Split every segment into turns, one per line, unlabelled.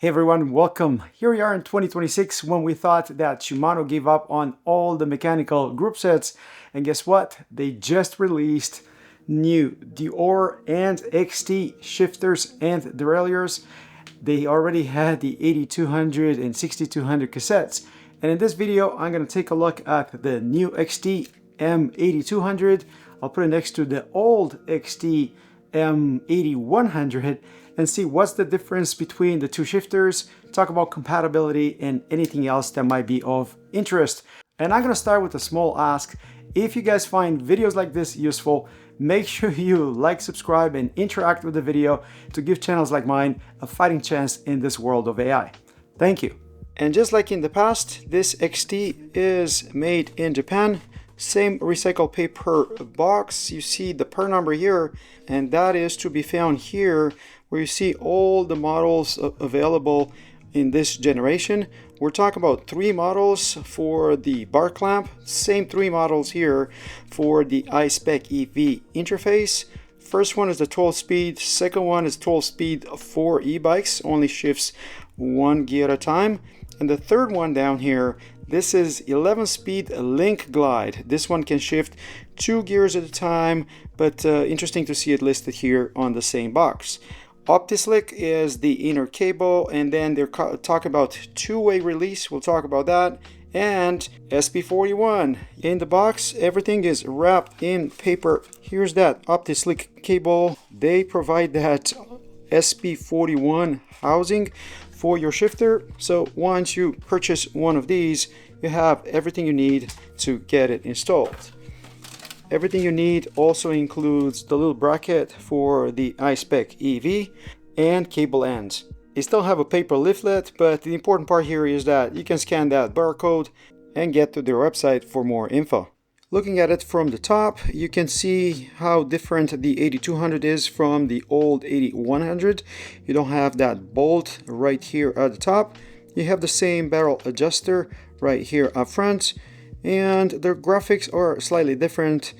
Hey everyone, welcome. Here we are in 2026 when we thought that Shimano gave up on all the mechanical group sets, and guess what? They just released new Deore and XT shifters and derailleurs. They already had the 8200 and 6200 cassettes, and in this video I'm going to take a look at the new XT M8200. I'll put it next to the old XT M8100 and see what's the difference between the two shifters, talk about compatibility and anything else that might be of interest. And I'm going to start with a small ask. If you guys find videos like this useful, make sure you like, subscribe, and interact with the video to give channels like mine a fighting chance in this world of AI. Thank you. And just like in the past, this XT is made in Japan. Same recycled paper box. You see the part number here, and that is to be found here where you see all the models available in this generation. We're talking about 3 models for the bar clamp, same 3 models here for the I-SPEC EV interface. First one is the 12 speed, second one is 12 speed for e-bikes, only shifts 1 gear at a time. And the third one down here, this is 11 speed link glide. This one can shift 2 gears at a time, but interesting to see it listed here on the same box. OPTISLICK is the inner cable, and then they're talking about two-way release. We'll talk about that. And SP41 in the box, everything is wrapped in paper. Here's that OPTISLICK cable. They provide that SP41 housing for your shifter. So once you purchase one of these, you have everything you need to get it installed. Everything you need also includes the little bracket for the I-SPEC EV and cable ends. They still have a paper leaflet, but the important part here is that you can scan that barcode and get to their website for more info. Looking at it from the top, you can see how different the 8200 is from the old 8100. You don't have that bolt right here at the top. You have the same barrel adjuster right here up front, and the graphics are slightly different.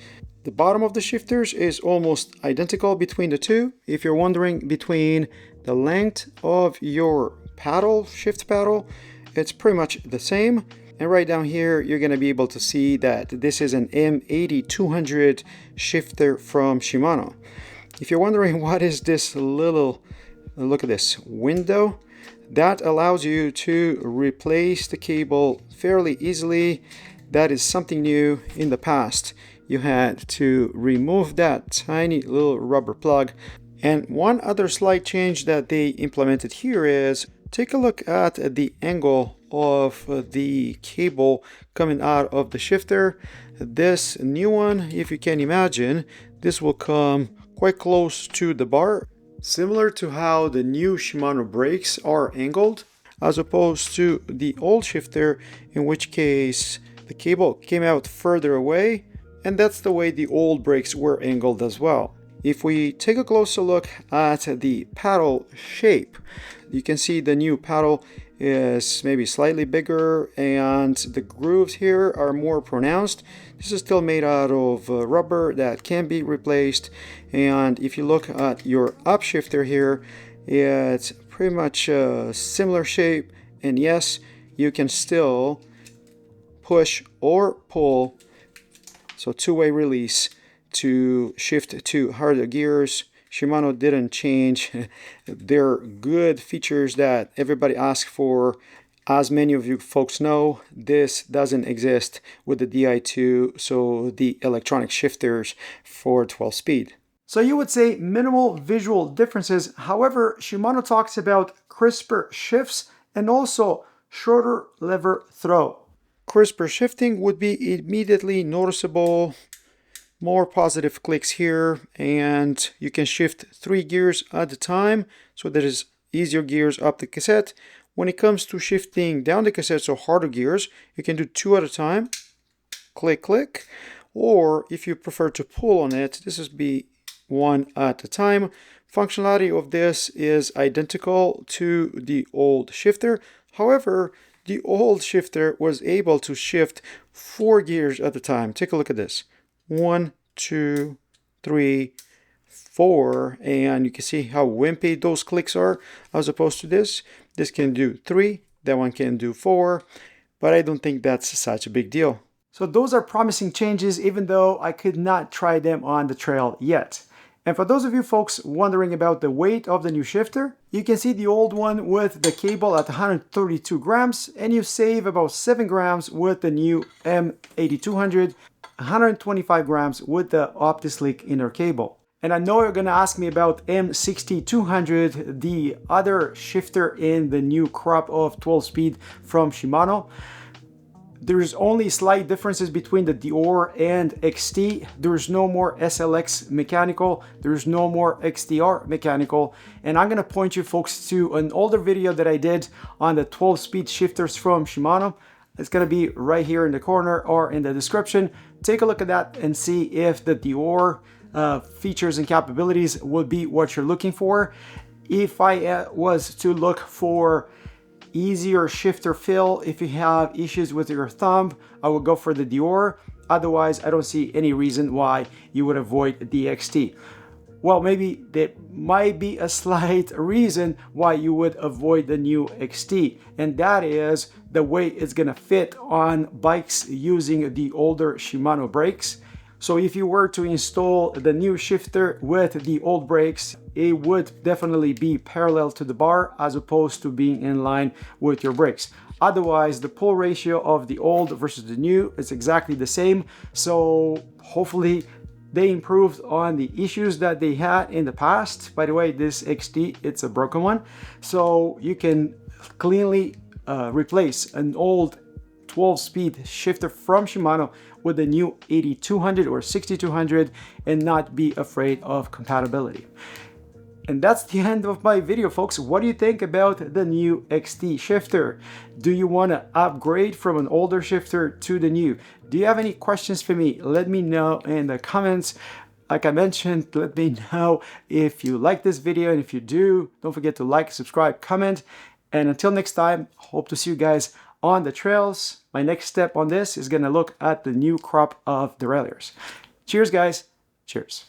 The bottom of the shifters is almost identical between the two. If you're wondering between the length of your paddle, shift paddle, it's pretty much the same. And right down here, you're going to be able to see that this is an M8200 shifter from Shimano. If you're wondering what is this little, look at this window, that allows you to replace the cable fairly easily. That is something new. In the past, you had to remove that tiny little rubber plug. And one other slight change that they implemented here is, take a look at the angle of the cable coming out of the shifter. This new one, if you can imagine, this will come quite close to the bar, similar to how the new Shimano brakes are angled, as opposed to the old shifter, in which case the cable came out further away, and that's the way the old brakes were angled as well. If we take a closer look at the paddle shape, you can see the new paddle is maybe slightly bigger, and the grooves here are more pronounced. This is still made out of rubber that can be replaced, and if you look at your upshifter here, it's pretty much a similar shape, and yes, you can still push or pull, so two-way release to shift to harder gears. Shimano didn't change their good features that everybody asks for. As many of you folks know, this doesn't exist with the Di2, so the electronic shifters for 12 speed. So you would say minimal visual differences. However, Shimano talks about crisper shifts and also shorter lever throw. Crisper shifting would be immediately noticeable. More positive clicks here, and you can shift 3 gears at a time, so there is easier gears up the cassette. When it comes to shifting down the cassette, so harder gears, you can do 2 at a time, click, click, or if you prefer to pull on it, this is be 1 at a time. Functionality of this is identical to the old shifter. However, the old shifter was able to shift 4 gears at a time. Take a look at this. 1, 2, 3, 4, and you can see how wimpy those clicks are as opposed to this. This can do 3, that one can do 4, but I don't think that's such a big deal. So those are promising changes, even though I could not try them on the trail yet. And for those of you folks wondering about the weight of the new shifter, you can see the old one with the cable at 132 grams, and you save about 7 grams with the new M8200, 125 grams with the OPTISLICK inner cable. And I know you're gonna ask me about M6200, the other shifter in the new crop of 12-speed from Shimano. There's only slight differences between the Deore and XT. There's no more SLX mechanical. There's no more XTR mechanical. And I'm gonna point you folks to an older video that I did on the 12-speed shifters from Shimano. It's gonna be right here in the corner or in the description. Take a look at that and see if the Deore features and capabilities would be what you're looking for. If I was to look for easier shifter feel, if you have issues with your thumb, I would go for the Deore. Otherwise, I don't see any reason why you would avoid the XT. Well, maybe there might be a slight reason why you would avoid the new XT, and that is the way it's gonna fit on bikes using the older Shimano brakes. So if you were to install the new shifter with the old brakes, it would definitely be parallel to the bar as opposed to being in line with your brakes. Otherwise, the pull ratio of the old versus the new is exactly the same. So hopefully they improved on the issues that they had in the past. By the way, this XT, it's a broken one. So you can cleanly replace an old 12-speed shifter from Shimano with the new 8200 or 6200 and not be afraid of compatibility. And that's the end of my video, folks. What do you think about the new XT shifter? Do you want to upgrade from an older shifter to the new? Do you have any questions for me? Let me know in the comments. Like I mentioned, let me know if you like this video, and if you do, don't forget to like, subscribe, comment. And until next time, hope to see you guys on the trails. My next step on this is going to look at the new crop of derailleurs. Cheers, guys. Cheers.